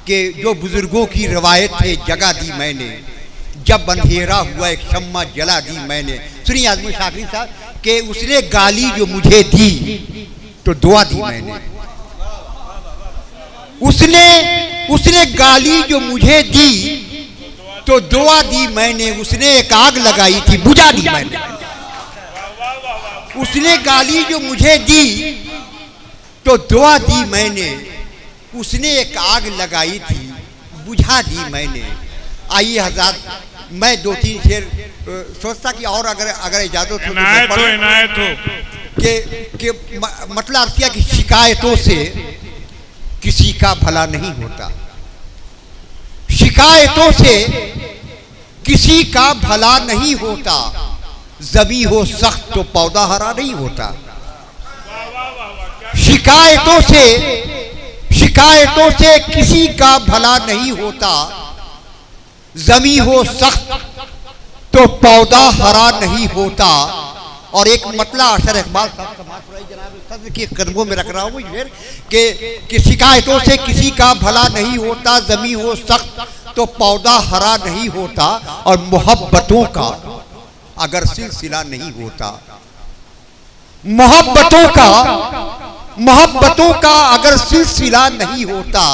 कि जो बुजुर्गों की रवायत है जगा दी मैंने, जब अंधेरा हुआ एक शम्मा जला दी मैंने। सुनिए आजमी शाकरी साहब कि उसने गाली जो मुझे दी तो दुआ दी मैंने। उसने गाली जो मुझे दी तो दुआ दी मैंने। उसने एक आग लगाई थी बुझा दी मैंने। उसने गाली जो मुझे दी तो दुआ दी मैंने। उसने एक आग लगाई थी बुझा दी मैंने। आइए हज़रात, मैं 2-3 शेर सोचता कि और अगर इजाजत हो कि मतलब अर्थ किया कि शिकायतों से किसी का भला नहीं होता, शिकायतों से किसी का भला नहीं होता। ज़मीं हो सख्त तो पौधा हरा नहीं होता। शिकायतों से किसी का भला नहीं होता। ज़मीं हो सख्त तो पौधा हरा नहीं होता। और एक मतला अशर इकबाल साहब के कदमों में रख रहा हूँ कि शिकायतों से किसी का भला नहीं होता। ज़मीं हो सख्त तो पौधा हरा नहीं होता। और मोहब्बतों का अगर सिलसिला नहीं होता, मोहब्बतों का अगर सिलसिला नहीं होता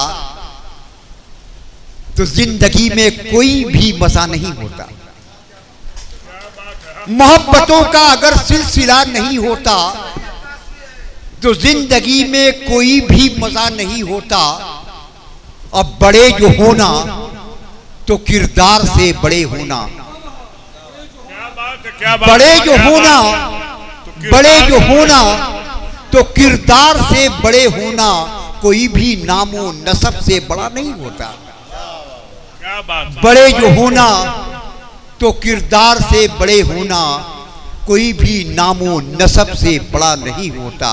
तो जिंदगी में कोई भी मजा नहीं होता। मोहब्बतों का अगर सिलसिला नहीं होता तो जिंदगी में कोई भी मजा नहीं होता। अब बड़े जो होना तो किरदार से बड़े होना, बड़े जो होना तो किरदार से बड़े होना। कोई भी नामो नसब से बड़ा नहीं होता। बड़े जो होना तो किरदार से बड़े होना। कोई भी नामो नसब से बड़ा नहीं होता।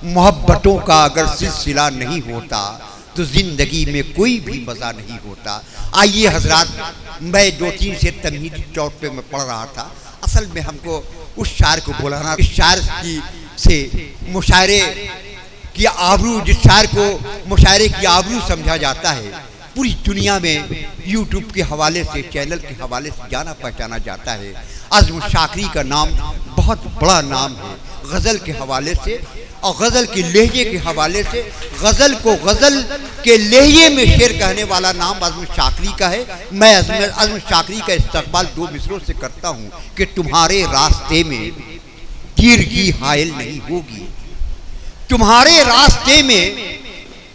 मोहब्बतों का अगर सिलसिला नहीं होता तो जिंदगी में कोई भी मजा नहीं होता। आइए हजरात, मैं 2-3 से तमहीदी तौर पे मैं पढ़ रहा था। असल में हमको उस शायर को बोलाना, इस शायर की से मुशायरे की आबरू, जिस शायर को मुशायरे की आबरू समझा जाता है, पूरी दुनिया में यूट्यूब के हवाले से, चैनल के हवाले से जाना पहचाना जाता है। आज़म शाकरी का नाम बहुत बड़ा नाम है गज़ल के हवाले से और गज़ल के लहजे के हवाले से। गज़ल को गज़ल के लहजे में शेर कहने वाला नाम आज़म शाकरी का है। मैं आज़म शाकरी का इस्तकबाल 2 मिसरों से करता हूँ कि तुम्हारे रास्ते में तीर की हायल नहीं होगी। तुम्हारे रास्ते में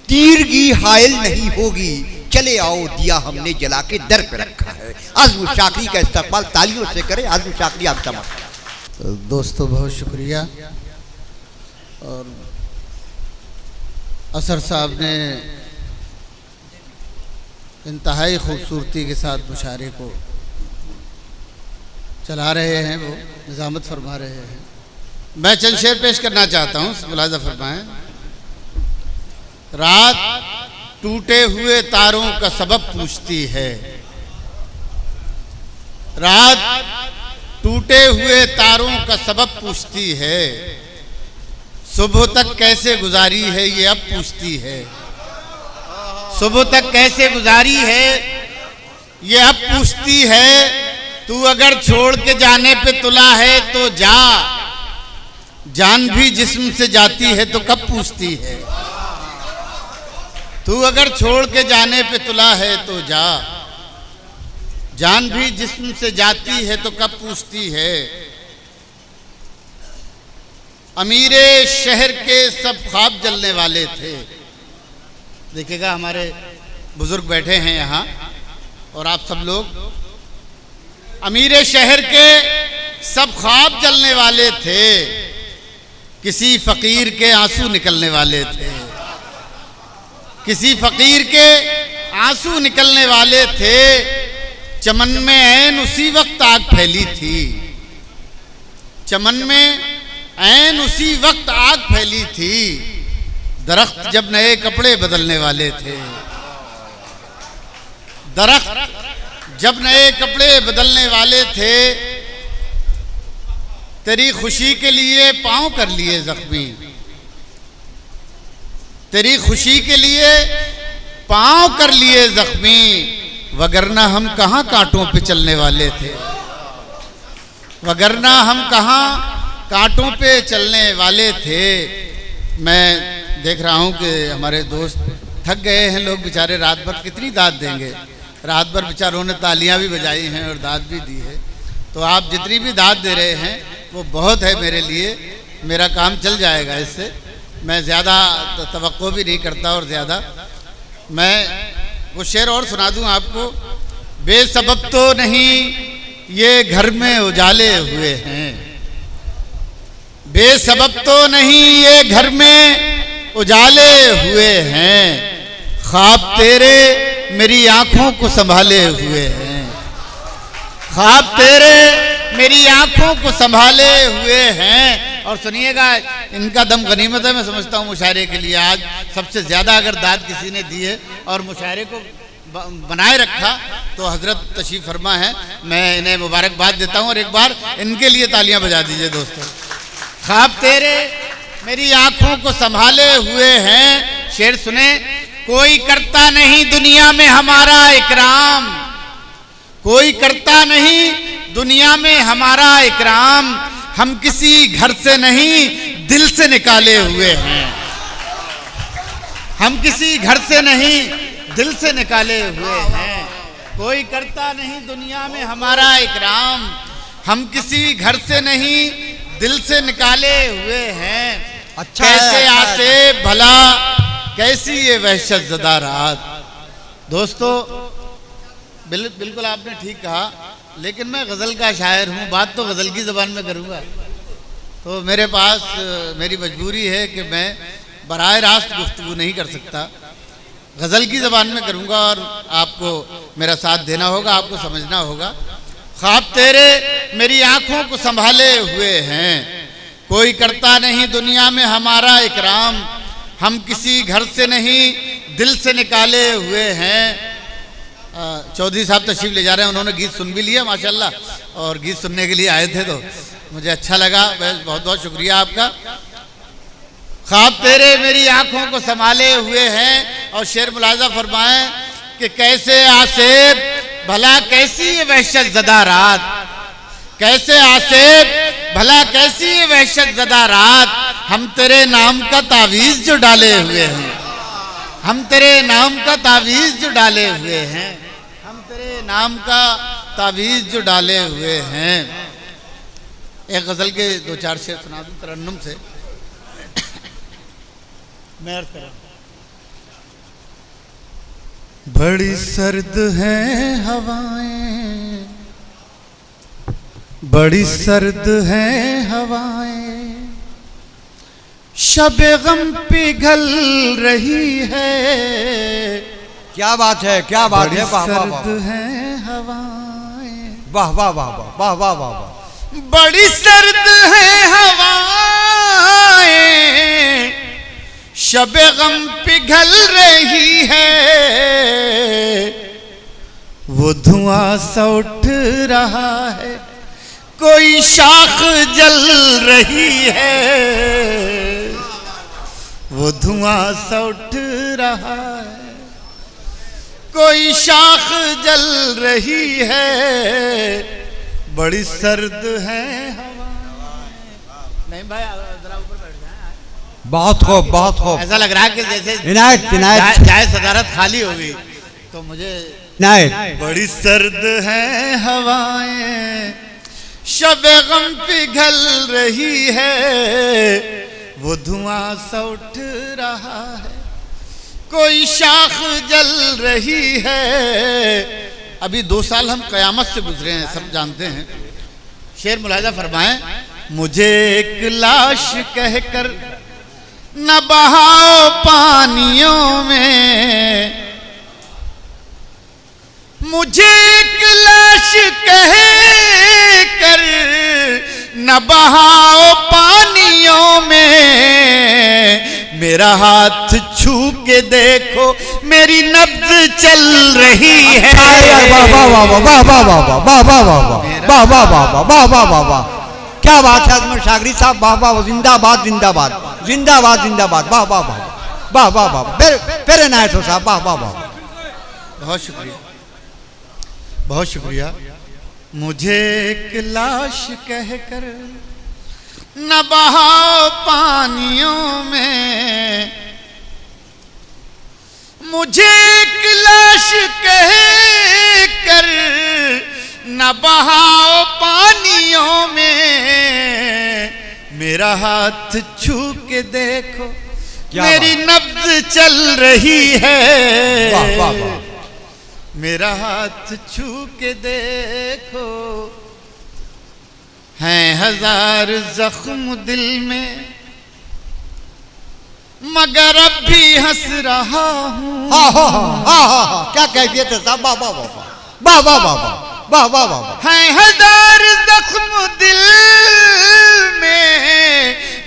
तीर की हायल नहीं होगी। चले आओ दिया हमने जला के दर पे रखा है। आज़म शाकरी का इस्तकबाल तालियों से करें। आज़म शाकरी आप समझ। दोस्तों बहुत शुक्रिया। और असर साहब ने इंतहाई खूबसूरती के साथ मुशायरे को चला रहे हैं, वो निज़ामत फरमा रहे हैं। मैं चंद शेर पेश करना चाहता हूँ, मुलाज़ा फरमाएं। रात टूटे हुए तारों का सबब पूछती है। रात टूटे हुए तारों का सबब पूछती है। सुबह तक कैसे गुजारी है ये अब पूछती है। सुबह तक कैसे गुजारी है ये अब पूछती है। तू अगर छोड़ के जाने पे तुला है तो जा, जान भी जिस्म से जाती है तो कब पूछती है। तू अगर छोड़ के जाने पे तुला है तो जा, जान भी जिस्म से जाती है तो कब पूछती है। अमीरे शहर के सब ख्वाब जलने वाले थे। देखिएगा हमारे बुजुर्ग बैठे हैं यहाँ और आप सब लोग। अमीरे शहर के सब ख्वाब जलने वाले थे। किसी फकीर के आंसू निकलने वाले थे। किसी फकीर के आंसू निकलने वाले थे। चमन में ऐन उसी वक्त आग फैली थी। चमन में ऐन उसी वक्त आग फैली थी। दरख्त जब नए कपड़े बदलने वाले थे। दरख्त जब नए कपड़े बदलने वाले थे। तेरी खुशी के लिए पांव कर लिए जख्मी। तेरी खुशी के लिए पांव कर लिए जख्मी, वगरना हम कहाँ कांटों पे चलने वाले थे, वगरना हम कहाँ कांटों पे चलने वाले थे। मैं देख रहा हूँ कि हमारे दोस्त थक गए हैं, लोग बेचारे रात भर कितनी दाद देंगे, रात भर बेचारों ने तालियां भी बजाई हैं और दाद भी दी है। तो आप जितनी भी दाद दे रहे हैं वो बहुत है मेरे लिए, मेरा काम चल जाएगा इससे। मैं ज़्यादा तवक्को भी नहीं करता और ज़्यादा मैं वो शेर और सुना दूं आपको। बेसबब तो नहीं ये घर में उजाले हुए हैं, बेसबब तो नहीं ये घर में उजाले हुए हैं, ख्वाब तेरे मेरी आंखों को संभाले हुए हैं, ख्वाब तेरे मेरी आंखों को संभाले हुए हैं। और सुनिएगा, इनका दम गनीमत है मैं समझता हूँ मुशायरे के लिए। आज सबसे ज़्यादा अगर दाद किसी ने दी है और मुशायरे को बनाए रखा तो हजरत तशरीफ फरमा है, मैं इन्हें मुबारकबाद देता हूँ और एक बार इनके लिए तालियां बजा दीजिए दोस्तों। ख्वाब तेरे मेरी आंखों को संभाले हुए हैं। शेर सुने, कोई करता नहीं दुनिया में हमारा इकराम, कोई करता नहीं दुनिया में हमारा इकराम, हम किसी घर से नहीं दिल से निकाले हुए हैं, हम किसी घर से नहीं दिल से निकाले हुए हैं। कोई करता नहीं दुनिया में हमारा इकराम, हम किसी घर से नहीं दिल से निकाले हुए हैं। अच्छा कैसे है, आसे भला कैसी ये वहशत ज़दा रात। दोस्तों बिल्कुल आपने ठीक कहा, लेकिन मैं गज़ल का शायर हूँ, बात तो गज़ल की ज़बान में करूँगा। तो मेरे पास मेरी मजबूरी है कि मैं बराह रास्त गुफ्तगू नहीं कर सकता, गज़ल की ज़बान में करूँगा और आपको मेरा साथ देना होगा, आपको समझना होगा। ख्वाब तेरे मेरी आँखों को संभाले हुए हैं, कोई करता नहीं दुनिया में हमारा इकराम, हम किसी घर से नहीं दिल से निकाले हुए हैं। चौधरी साहब तशरीफ ले जा रहे हैं, उन्होंने गीत सुन भी लिया माशाल्लाह, और गीत सुनने के लिए आए थे तो मुझे अच्छा लगा, बहुत बहुत शुक्रिया आपका। ख्वाब तेरे मेरी आंखों को संभाले हुए हैं। और शेर मुलाजा फरमाएं कि कैसे आसेब भला कैसी ये वहशत ज़दा रात, कैसे आसेब भला कैसी ये वहशत ज़दा रात, हम तेरे नाम का तावीज़ जो डाले हुए हैं, हम तेरे नाम का तावीज़ जो डाले हुए हैं, हम तेरे नाम का तावीज़ जो डाले हुए हैं। एक गज़ल के दो चार शेर सुना दूं तरन्नुम से। मैं बड़ी सर्द हैं हवाएं, बड़ी सर्द हैं हवाएं, शब गम पिघल रही है। क्या बात है, क्या बात है, वाह वाह सर्द हैं हवाएं, वाह वाह वाह वाह वाह वाह वाह, बड़ी सर्द हैं हवाएं, शब गम पिघल रही है, वो धुआं सा उठ रहा है, कोई शाख जल रही है, वो धुआं सा उठ रहा है, कोई शाख जल रही है, बड़ी सर्द है हवाएं। नहीं भाई जरा ऊपर बैठ जाए। बहुत खूब, बहुत खूब। ऐसा लग रहा है कि जैसे इनायत इनायत चाहे सदारत खाली हो गई तो मुझे। इनायत बड़ी सर्द है हवाएं, शब गम पिघल रही है, वो धुआं सा उठ रहा है, कोई शाख जल रही है। अभी 2 साल हम कयामत से गुजरे हैं, सब जानते हैं। शेर मुलाहिजा फरमाएं, मुझे एक लाश कहकर न बहाओ पानियों में, मुझे एक लाश कहकर न बहाओ पानियों में, मेरा हाथ छू के देखो मेरी नब्ज़ चल रही है। वाह वाह वाह वाह वाह वाह वाह वाह वाह वाह वाह वाह वाह वाह वाह वाह वाह वाह, क्या बात है अजमल शागरी साहब, वाह वाह, जिंदाबाद जिंदाबाद जिंदाबाद जिंदाबाद, वाह वाह वाह वाह वाह वाह, फिर इनायत हो साहब, वाह वाह वाह। बहुत शुक्रिया, बहुत शुक्रिया। मुझे एक लाश कहकर न बहाओ पानियों में, मुझे एक लाश कहकर न बहाओ पानियों में, मेरा हाथ छू के देखो मेरी नब्ज चल रही है। वाह वाह वाह। मेरा हाथ छू के देखो, हैं हजार जख्म दिल में, मगर अब भी हंस रहा हूँ। हाँ हाँ हाँ हाँ हाँ, क्या कैफियत है साहब, वाह वाह वाह वाह वाह वाह वाह वाह वाह वाह। हैं हजार जख्म दिल में,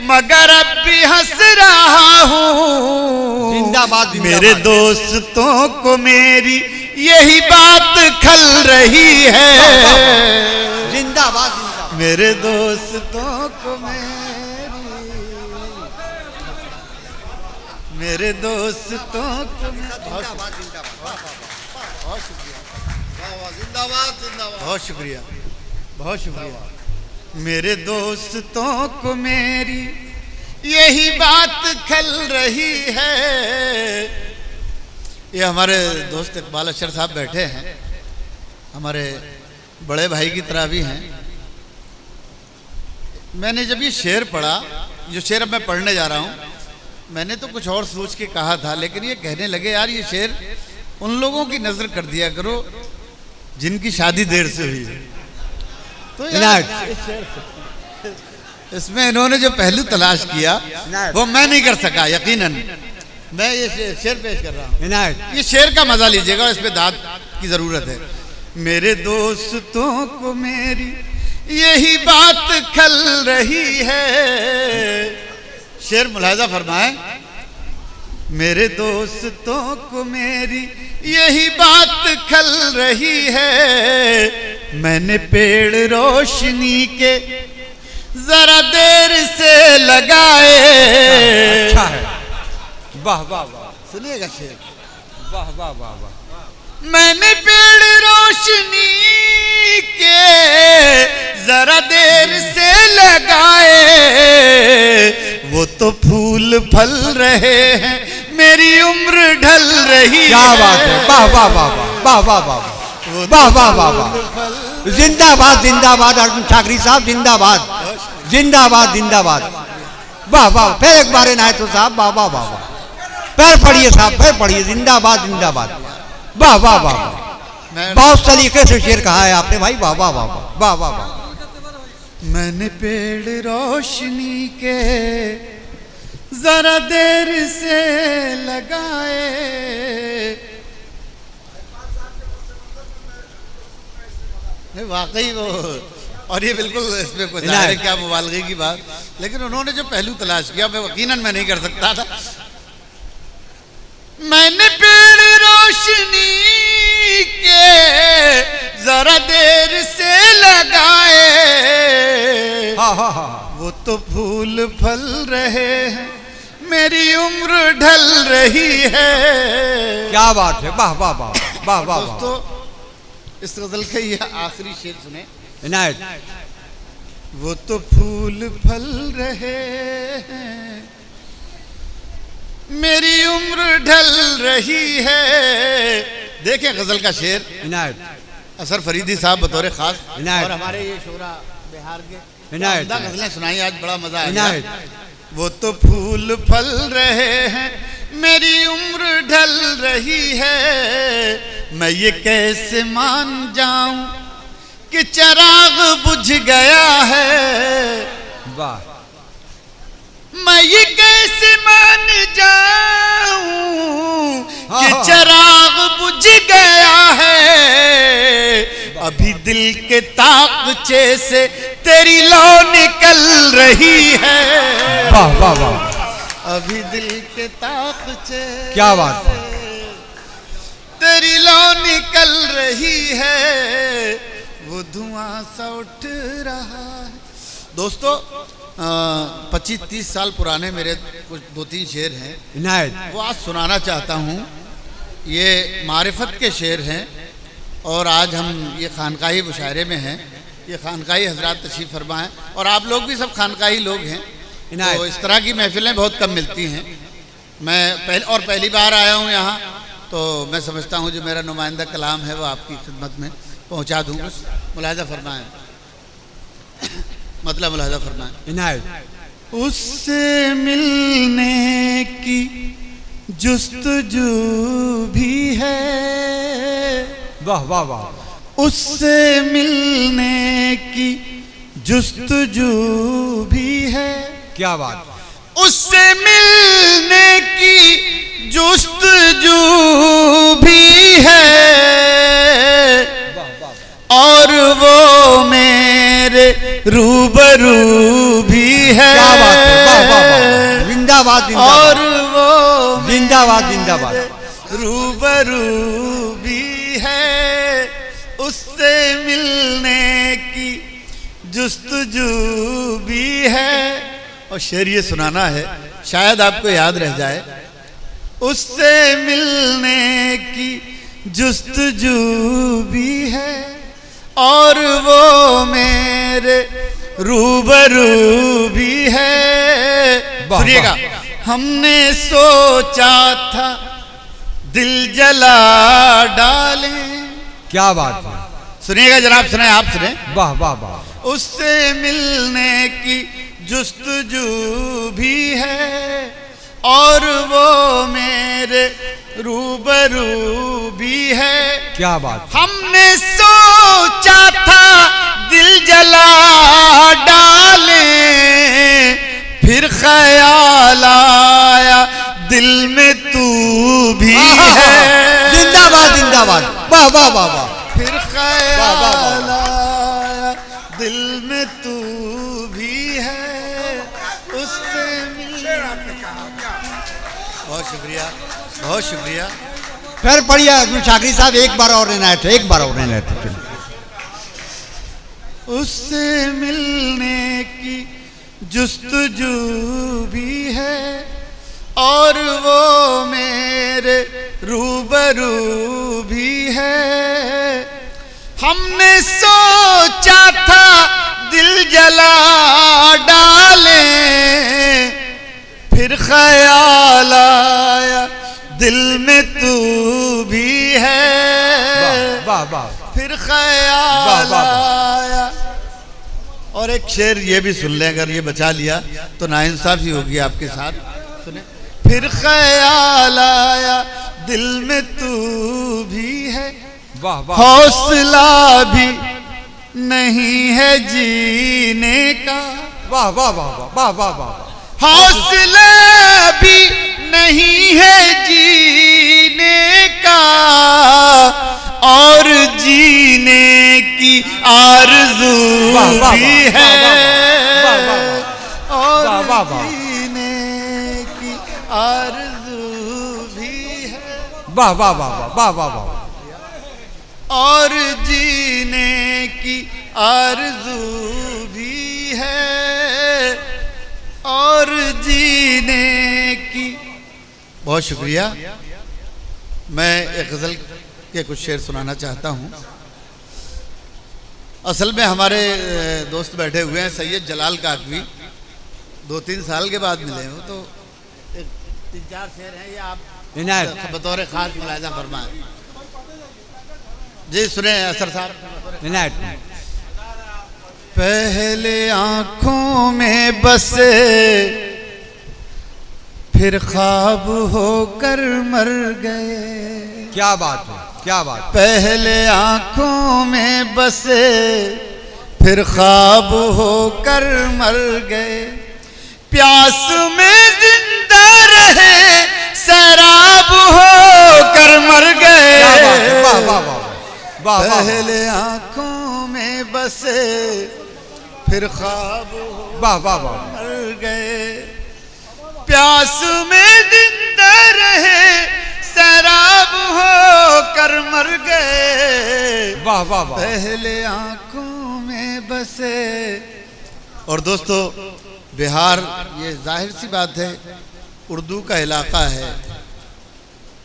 मगर अब भी हंस रहा हूँ। जिंदाबाद मेरे दोस्तों को मेरी यही बात खल रही है। जिंदाबाद जिंदाबाद। मेरे दोस्तों को मेरे दोस्तों को जिंदाबाद जिंदाबाद। बहुत शुक्रिया, जिंदाबाद जिंदाबाद। बहुत शुक्रिया, बहुत शुक्रिया। मेरे दोस्तों को मेरी यही बात खल रही है। ये हमारे दोस्त इकबाल अशर साहब बैठे हैं, हमारे बड़े भाई की तरह भी हैं। मैंने जब ये शेर पढ़ा, जो शेर अब मैं पढ़ने जा रहा हूँ, मैंने तो कुछ और सोच के कहा था, लेकिन ये कहने लगे यार ये शेर उन लोगों की नजर कर दिया करो जिनकी शादी देर से हुई है। तो इसमें इन्होंने जो पहलू तलाश किया वो मैं नहीं कर सका, यकीनन। मैं ये शेर पेश कर रहा हूँ, ये शेर का मजा लीजिएगा, इस पे दाद की जरूरत है। मेरे दोस्तों को मेरी यही बात खल रही है। शेर मुलाहिजा फरमाए। मेरे दोस्तों को मेरी यही बात खल रही है। मैंने पेड़ रोशनी के जरा देर से लगाए। अच्छा है, वाह वाह वाह। सुनिएगा शेर, वाह वाह वाह वाह। मैंने पेड़ रोशनी के जरा देर से लगाए, वो तो फूल फल रहे हैं, मेरी उम्र ढल रही। क्या बात है, वाह वाह वाह वाह वाह वाह वाह वाह वाह वाह। जिंदाबाद जिंदाबाद अर्जुन ठाकरे साहब, जिंदाबाद जिंदाबाद जिंदाबाद। वाह वाह। फिर एक बार इनायत साहब, वाह वाह वाह वाह। फिर पढ़िए साहब, फिर पढ़िए। जिंदाबाद जिंदाबाद। वाह वाह वाह। बहुत सलीके से शेर कहा है आपने भाई, वाह वाह वाह वाह वाह वाह। मैंने पेड़ रोशनी के जरा देर से लगाए, वाकई वो, और ये बिल्कुल इसमें कुछ है क्या मुबालगे की बात, लेकिन उन्होंने जो पहलू तलाश किया मैं यकीनन मैं नहीं कर सकता था। मैंने पेड़ रोशनी के जरा देर से लगाए, हाँ हाँ हाँ। वो तो फूल फल रहे हैं, मेरी उम्र ढल रही है। क्या बात है, वाह वाह वाह वाह वाह। दोस्तों इस गजल के ये आखिरी शेर सुने। इनायत। वो तो फूल फल रहे हैं, मेरी उम्र ढल रही है। देखें गजल का शेर, इनायत। असर फरीदी साहब बतौर खास, इनायत। और हमारे ये शोरा बिहार के इनायत। गजलें सुनाई, आज बड़ा मजा आया। इनायत। वो तो फूल फल रहे हैं, मेरी उम्र ढल रही है। मैं ये कैसे मान जाऊं कि चिराग बुझ गया है। वाह। मैं ये कैसे मान जाऊं कि चिराग बुझ गया है। अभी दिल के ताकचे से तेरी लौ निकल रही है। वाह वाह वाह। अभी दिल के ताकचे, क्या बात है, तेरी लौ निकल रही है। वो धुआं सा उठ रहा है। दोस्तों 25-30 साल पुराने मेरे कुछ 2-3 शेर हैं, इनायत। वो आज सुनाना चाहता हूँ। ये मारिफत के शेर हैं और आज हम ये खानकाही मुशायरे में हैं। ये खानकाही हजरात तशरीफ़ फरमा हैं और आप लोग भी सब खानकाही लोग हैं, तो इस तरह की महफिलें बहुत कम मिलती हैं। मैं पहली बार आया हूँ यहाँ, तो मैं समझता हूँ जो मेरा नुमाइंदा कलाम है वो आपकी खिदमत में पहुँचा दूँ। बस मुलाहिज़ा फरमाएँ, मतलब मुलाहिज़ा फरमाएँ। उससे मिलने की जुस्तजू भी है, वाह वाह वाह, उससे मिलने की जुस्तजू भी है। क्या बात, उससे मिलने की जुस्तजू भी है और वो मेरे रूबरू भी है। क्या बात है, वाह वाह वाह, जिंदाबाद और जिंदाबाद, वो जिंदाबाद जिंदाबाद, रूबरू भी है। उससे मिलने की जुस्तजू भी है। और शेर ये सुनाना है, शायद आपको याद रह जाए। उससे मिलने की जुस्तजू भी है और वो मेरे रूबरू भी है। सुनिएगा, हमने सोचा था दिल जला डालें। क्या बात है, सुनिएगा जनाब, सुने आप सुने। वाह वाह वाह, उससे मिलने की जुस्तजू भी है और वो मेरे रूबरू भी है। क्या बात, हमने सोचा था दिल जला डालें, फिर ख्याल आया दिल में तू भी है। जिंदाबाद जिंदाबाद, वाह वाह वाह वाह, फिर ख्याल आया दिल में तू भी है। उससे मिलने। बहुत शुक्रिया, बहुत शुक्रिया। फिर पढ़िए शाकरी साहब, एक बार और इनायत है, एक बार और इनायत है। उससे मिलने की जुस्तजू भी है और वो मेरे रूबरू भी है। हमने सोचा था दिल जला डालें, फिर ख्याल आया दिल में तू भी है। वाह वाह, फिर ख्याल आया। और एक शेर ये भी सुन लें, अगर ये बचा लिया तो नाइंसाफी होगी आपके साथ। सुने, फिर ख्याल आया दिल में तू भी है, वाह वाह, हौसला भी नहीं है जीने का। वाह वाह वाह वाह वाह वाह, हौसला भी नहीं है जीने का और जीने की आरज़ू भी है। और जीने की आरज़ू भी है। वाह वाह वाह वाह वाह वाह, और जीने की आरज़ू भी है और जीने की। बहुत शुक्रिया। मैं एक गज़ल के कुछ शेर सुनाना चाहता हूँ। असल में हमारे दोस्त बैठे हुए हैं, सैयद जलाल काकवी, 2-3 साल के बाद मिले हो, तो 3-4 शेर हैं, ये आप इनायत बतौर खास मुलाहिज़ा फरमाएं। जी सुने असर साहब। इनायत। पहले आंखों में बसे फिर ख्वाब होकर मर गए। क्या बात है, क्या बात, पहले आंखों में बसे फिर ख्वाब होकर मर गए। प्यास में जिंदा रहे शराब होकर मर गए। वाह वाह वाह, पहले आंखों में बसे फिर ख्वाब वाह वाह वाह, मर गए। प्यास में जिंदा रहे शराब होकर मर गए। वाह वाह वाह, पहले आंखों में बसे। और दोस्तों, बिहार ये जाहिर सी बात है उर्दू का इलाका है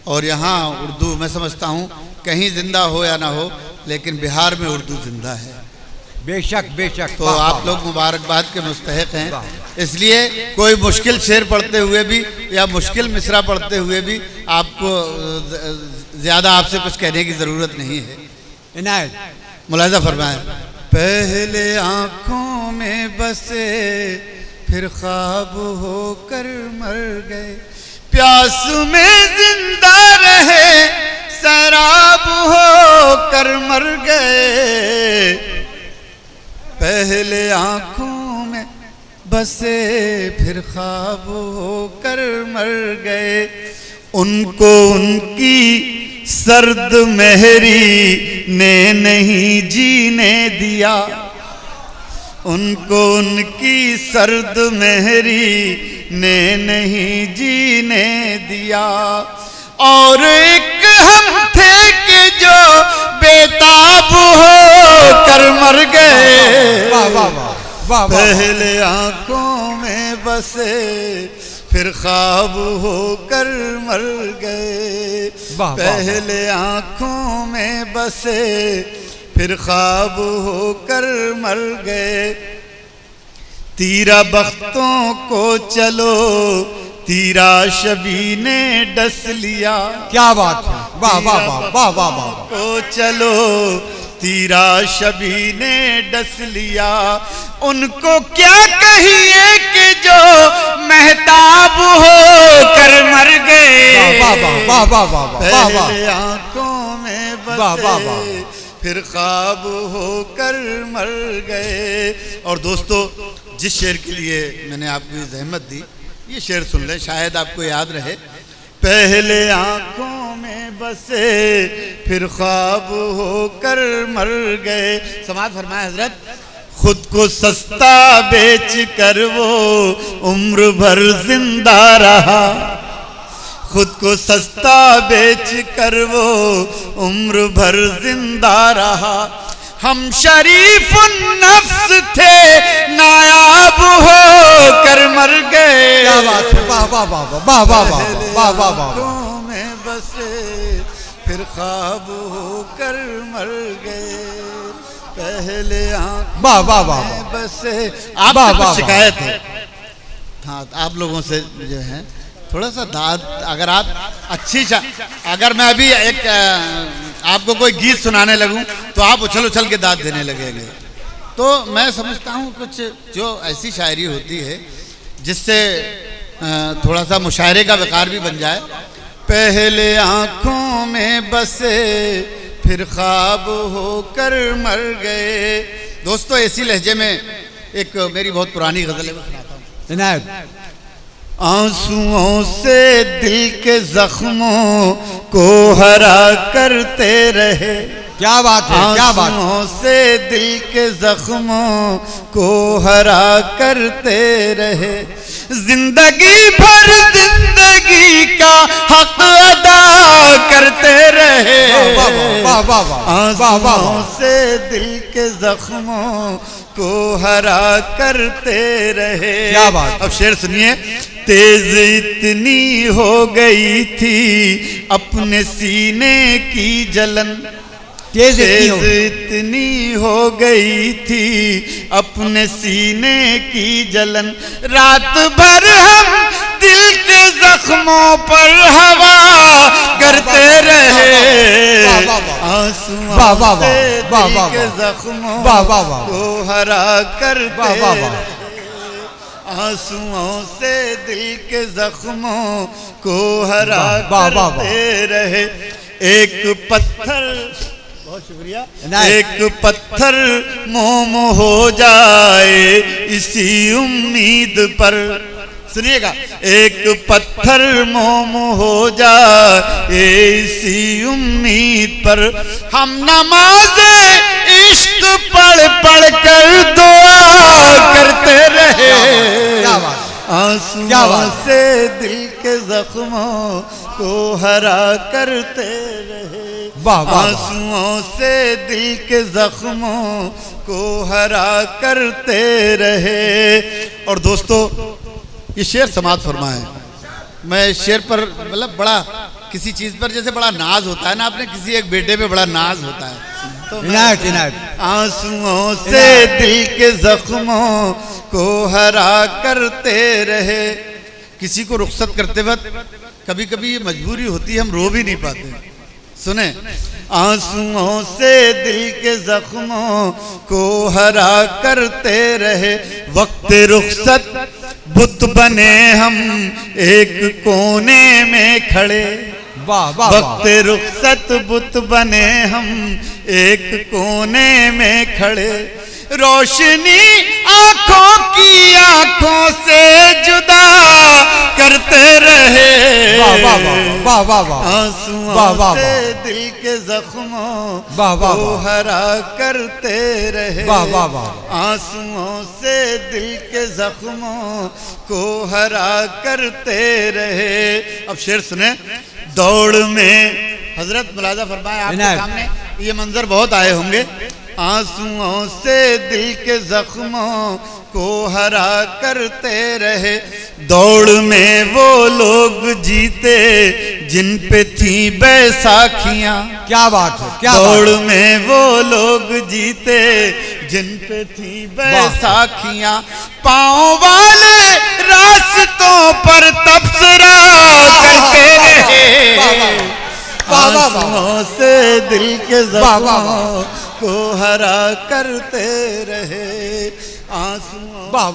और यहाँ उर्दू मैं समझता हूँ कहीं जिंदा हो या ना हो, लेकिन बिहार में उर्दू जिंदा है। बेशक बेशक। तो आप लोग मुबारकबाद के मुस्तहिक हैं। इसलिए कोई मुश्किल शेर पढ़ते हुए भी या मुश्किल मिसरा पढ़ते हुए भी आपको ज़्यादा आपसे कुछ कहने की ज़रूरत नहीं है। इनायत मुलाहिज़ा फरमाएं। पहले आँखों में बसे फिर ख्वाब होकर मर गए, प्यास में जिंदा रहे शराब होकर मर गए। पहले आँखों में बसे फिर ख्वाब होकर मर गए, उनको उनकी सर्द मेहरी ने नहीं जीने दिया, उनको उनकी सर्द मेहरी ने नहीं जीने दिया। और एक हम थे कि जो बेताब हो कर मर गए। वाह वाह वाह वाह। पहले आँखों में बसे फिर ख्वाब होकर मर गए। पहले आँखों में बसे फिर ख्वाब होकर मर गए। तीरा बख्तों को चलो तीरा शबी ने डस लिया। क्या बात है, वाह वाह वाह वाह वाह वाह। को चलो तीरा शबी ने डस लिया, उनको क्या कहिए कि जो महताब हो कर मर गए। वाह वाह वाह वाह वाह वाह। पहले आँखों में बसे फिर ख्वाब होकर मर गए। और दोस्तों, जिस शेर के लिए मैंने आपको ये जहमत दी, ये शेर सुन लें, शायद आपको याद रहे। पहले आँखों में बसे फिर ख्वाब होकर मर गए। समाज फरमाए हजरत, खुद को सस्ता बेच कर वो उम्र भर जिंदा रहा, खुद को सस्ता बेच कर वो उम्र भर जिंदा रहा। हम शरीफ नफ्स थे नायाब हो कर मर गए। क्या बात है, वाह वाह वाह वाह वाह वाह वाह वाह। आँखों में बसे फिर ख्वाब होकर मर गए। पहले वाह वाह वाह में बसे। आपसे शिकायत है, हाँ, आप लोगों से जो है थोड़ा सा दाद, अगर आप अच्छी अगर मैं अभी एक आपको कोई गीत सुनाने लगूं तो आप उछल उछल के दाद देने लगेंगे। तो मैं समझता हूं कुछ जो ऐसी शायरी होती है जिससे थोड़ा सा मुशायरे का वकार भी बन जाए। पहले आँखों में बसे फिर ख्वाब होकर मर गए। दोस्तों, ऐसी लहजे में एक मेरी बहुत पुरानी गज़ल है, मैं सुनाता हूँ। इनायत। आंसुओं से दिल के जख्मों को हरा करते रहे। क्या बात है, क्या बात। आंसुओं से दिल के जख्मों को हरा करते रहे, जिंदगी भर जिंदगी का हक अदा करते रहे। आंसुओं से दिल के जख्मों को हरा करते रहे। क्या बात। अब शेर सुनिए। तेज इतनी हो गई थी अपने सीने की जलन, तेज इतनी हो गई थी अपने सीने की जलन। रात भर हम दिल के जख्मों पर हवा करते रहे। आंसुओं से दिल के जख्मों को हरा करते रहे। आंसुओं से दिल के जख्मों को हरा करते रहे। एक पत्थर, बहुत शुक्रिया, एक पत्थर मोम हो जाए इसी उम्मीद पर। सुनिएगा, एक पत्थर मोम हो जाए इसी उम्मीद पर। हम नमाज़े इश्क पढ़ पढ़ कर दुआ करते रहे। आंसुओं से दिल के जख्मों को हरा करते रहे। आंसुओं से दिल के जख्मों को हरा करते रहे। और दोस्तों, ये शेर समाज फरमाए। मैं शेर पर मतलब बड़ा किसी चीज पर जैसे बड़ा नाज होता है ना, अपने किसी एक बेटे पे बड़ा नाज होता है, तो इनायत इनायत आंसुओं से दिल के जख्मों को हरा करते रहे। किसी को रुखसत करते वक्त कभी कभी ये मजबूरी होती है, हम रो भी नहीं पाते। सुने, आंसुओं से दिल के जख्मों को हरा करते रहे, वक्त रुखसत बुत बने हम एक कोने में खड़े। वाह वाह वक्त रुखसत बुत बने हम एक कोने में खड़े, रोशनी आंखों की आंखों से जुदा करते रहे। वाह वाह वाह आंसुओं से दिल के जख्मों को हरा करते रहे। आंसुओं से दिल के जख्मों को हरा करते रहे। अब शेर सुने। दौड़ में हजरत मुलाजा फरमाए आपके सामने ये मंजर बहुत आए होंगे। आंसुओं से दिल के जख्मों को हरा करते रहे, दौड़ में वो लोग जीते जिन पे थी बैसाखियां। क्या बात है, क्या दौड़ में वो लोग जीते जिन पे थी बैसाखियां, पाँव वाले रास्तों पर तबसरा करते रहे। आंसुओं से दिल के जख्मों को हरा करते रहे। आंसुओं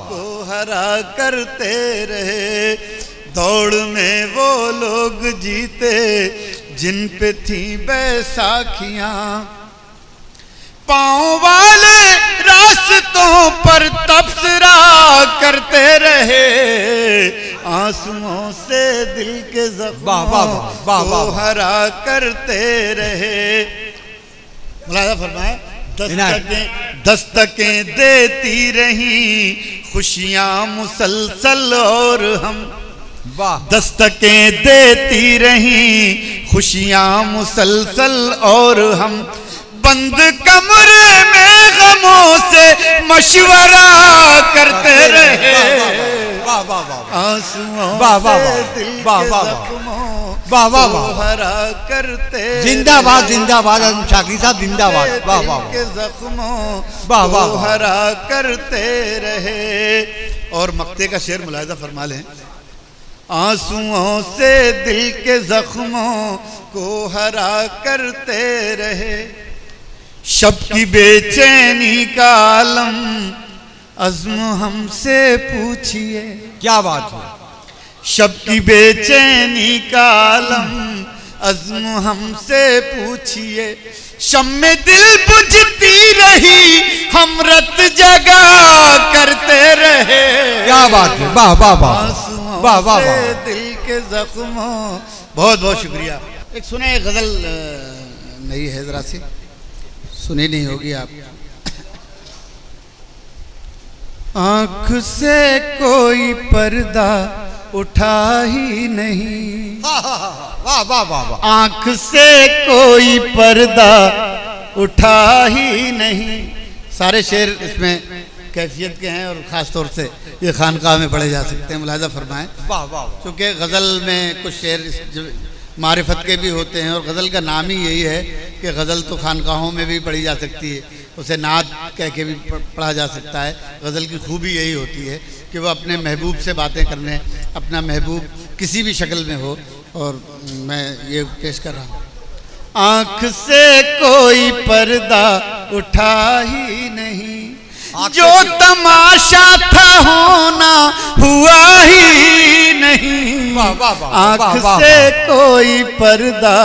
को हरा करते रहे, दौड़ में वो लोग जीते जिन पे थी बैसाखियां, पाँव वाले रास्तों पर तबसरा करते रहे। आंसुओं से दिल के जख्मों को हरा करते रहे। मुलाजा फरमाए, दस्तकें देती रही खुशियां मुसलसल और हम, दस्तकें देती रही खुशियां मुसलसल और हम, बंद कमरे में गमों से मशवरा करते रहे। आंसुओं से दिल के जख्मों को हरा करते, जिंदाबाद जिंदाबाद शाकिर साहब जिंदाबाद। वाह वाह के जख्मों को हरा करते रहे। और मक्ते का शेर मुलाहिजा फरमा लें। आंसुओं से दिल के जख्मों को हरा करते रहे, शब की बेचैनी का आलम अज़्म हमसे पूछिए। क्या बात है, शब की बेचैनी का आलम अज़्म हमसे पूछिए, शम्मे दिल बुझती रही हम रत जगा करते रहे। क्या बात है, वाह वाह वाह वाह वाह वाह। दिल के जख्मों, बहुत बहुत शुक्रिया। एक सुने एक गजल नई है, जरा सी सुनी नहीं होगी आप। आँख से कोई पर्दा उठा ही नहीं, वाह वाह वाह। आँख से कोई पर्दा उठा ही नहीं। सारे शेर इसमें कैफियत के हैं और ख़ास तौर से ये खानकाह में पढ़े जा सकते हैं। मुलाहिजा फरमाएं। वाह वाह। क्योंकि गज़ल में कुछ शेर मारिफत के भी होते हैं और गज़ल का नाम ही यही है कि गज़ल तो खानकाहों में भी पढ़ी जा सकती है, उसे नात कह के भी पढ़ा जा सकता है। गज़ल की खूबी यही होती है कि वह अपने महबूब से बातें करने, अपना महबूब किसी भी शक्ल में हो। और मैं ये पेश कर रहा हूँ। आँख से कोई पर्दा उठा ही नहीं, जो तमाशा था होना हुआ ही नहीं। आँख से कोई पर्दा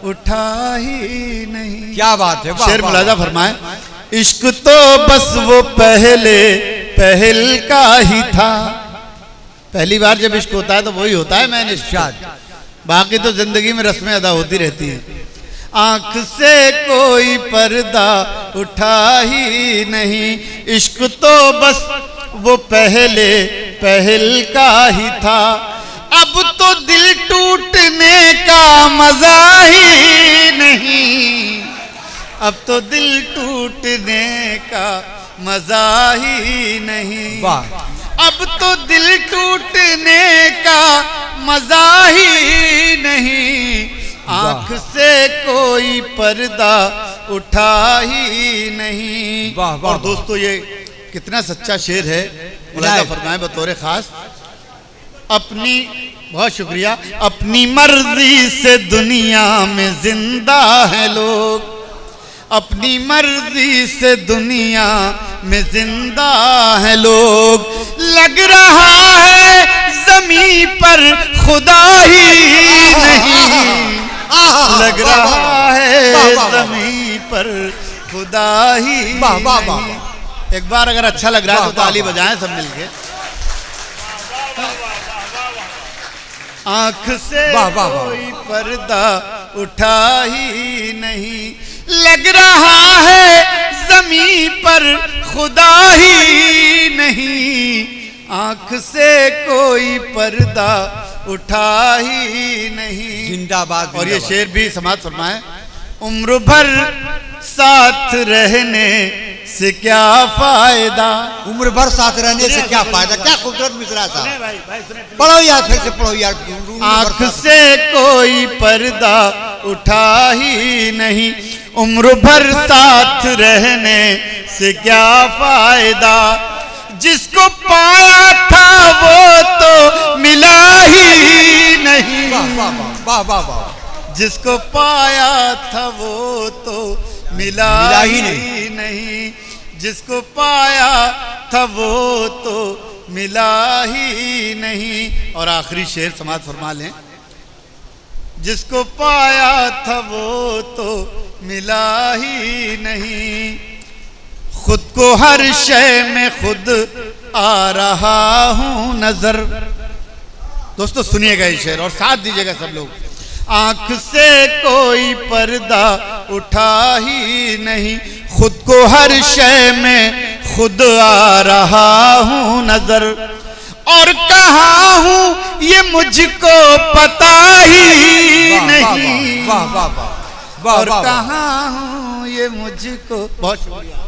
उठा ही नहीं। क्या बात है, शेर मुलाहिजा फरमाए। इश्क तो बस वो पहले पहल का ही था, पहली बार जब इश्क होता है तो वही होता है मैंने इश्क, बाकी तो जिंदगी में रस्में अदा होती रहती हैं। आँख से कोई पर्दा उठा ही नहीं, इश्क तो बस वो पहले पहल का ही था, अब तो दिल टूटने का मजा ही नहीं, अब तो दिल टूटने का मजा ही नहीं, अब तो दिल टूटने का मजा ही नहीं, आंख से कोई पर्दा उठा ही नहीं। वाह, वाह, और दोस्तों ये कितना सच्चा शेर है, मुलाहिजा फरमाएं बतौर खास। अपनी, बहुत शुक्रिया, अपनी मर्जी से दुनिया में जिंदा है लोग, अपनी मर्जी से दुनिया में जिंदा है लोग, लग रहा है जमीन पर खुदा ही नहीं, लग रहा है जमीन पर खुदा ही नहीं। एक बार अगर अच्छा लग रहा है तो ताली बजाएं सब मिलके। आंख से कोई पर्दा उठा ही नहीं, लग रहा है जमीन पर खुदा ही नहीं, आंख से कोई पर्दा उठा ही नहीं। जिंदाबाद। और ये शेर भी समाज फरमाए, उम्र भर साथ रहने से क्या फायदा, उम्र भर साथ रहने से क्या फायदा। क्या खूबसूरत मिसरा था। पढ़ो यार, फिर से पढ़ो यार। आंख से कोई पर्दा उठा ही नहीं, उम्र भर साथ रहने से क्या फायदा, जिसको पाया था वो तो मिला ही नहीं। वाह वाह वाह। जिसको पाया था वो तो मिला ही नहीं, जिसको पाया था वो तो मिला ही नहीं। और आखिरी शेर समाज फरमा लें, जिसको पाया था वो तो मिला ही नहीं, खुद को हर शय में खुद आ रहा हूं नजर। दोस्तों सुनिएगा ये शेर और साथ दीजिएगा सब लोग। आंख से कोई पर्दा उठा ही नहीं, खुद को हर शय में खुद आ रहा हूं नजर, और कहाँ हूं ये मुझको पता ही नहीं, और कहाँ हूं ये मुझको। बहुत शुक्रिया।